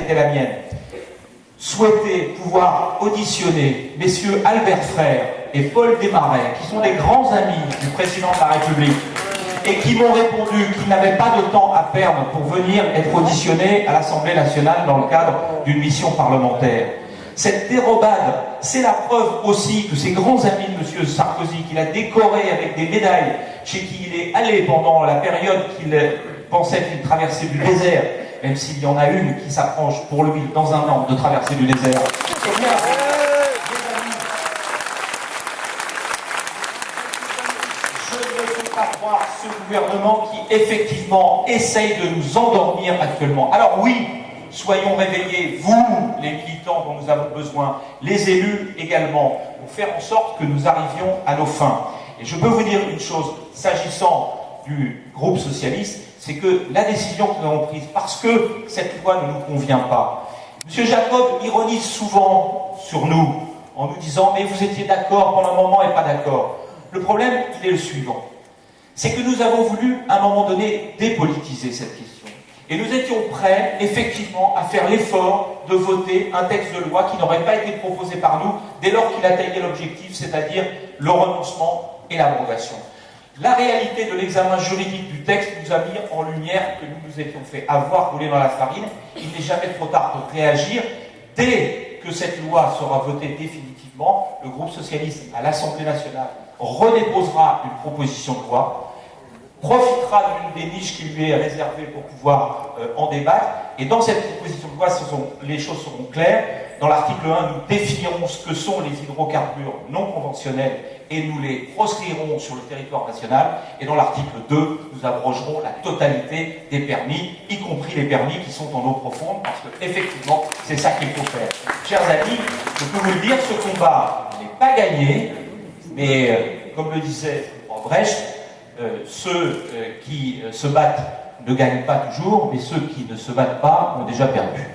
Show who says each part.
Speaker 1: était la mienne, souhaitait pouvoir auditionner messieurs Albert Frère et Paul Desmarais, qui sont des grands amis du président de la République, et qui m'ont répondu qu'ils n'avaient pas de temps à perdre pour venir être auditionnés à l'Assemblée nationale dans le cadre d'une mission parlementaire. Cette dérobade, c'est la preuve aussi que ces grands amis de M. Sarkozy, qu'il a décoré avec des médailles, chez qui il est allé pendant la période qu'il pensait qu'il traversait du désert, même s'il y en a une qui s'approche pour lui dans un an de traverser du désert. Eh bien, je ne peux pas croire ce gouvernement qui effectivement essaye de nous endormir actuellement. Alors oui, soyons réveillés, vous, les militants dont nous avons besoin, les élus également, pour faire en sorte que nous arrivions à nos fins. Et je peux vous dire une chose, s'agissant du groupe socialiste, c'est que la décision que nous avons prise, parce que cette loi ne nous convient pas, M. Jacob ironise souvent sur nous, en nous disant « mais vous étiez d'accord pendant un moment et pas d'accord ». Le problème, il est le suivant, c'est que nous avons voulu, à un moment donné, dépolitiser cette question. Et nous étions prêts, effectivement, à faire l'effort de voter un texte de loi qui n'aurait pas été proposé par nous dès lors qu'il atteignait l'objectif, c'est-à-dire le renoncement et l'abrogation. La réalité de l'examen juridique du texte nous a mis en lumière que nous nous étions fait avoir rouler dans la farine. Il n'est jamais trop tard pour réagir. Dès que cette loi sera votée définitivement, le groupe socialiste à l'Assemblée nationale redéposera une proposition de loi, profitera d'une des niches qui lui est réservée pour pouvoir en débattre. Et dans cette proposition de loi, les choses seront claires. Dans l'article 1, nous définirons ce que sont les hydrocarbures non conventionnels et nous les proscrirons sur le territoire national. Et dans l'article 2, nous abrogerons la totalité des permis, y compris les permis qui sont en eau profonde, parce qu'effectivement, c'est ça qu'il faut faire. Chers amis, je peux vous le dire, ce combat n'est pas gagné, mais comme le disait Brecht, ceux qui se battent ne gagnent pas toujours, mais ceux qui ne se battent pas ont déjà perdu.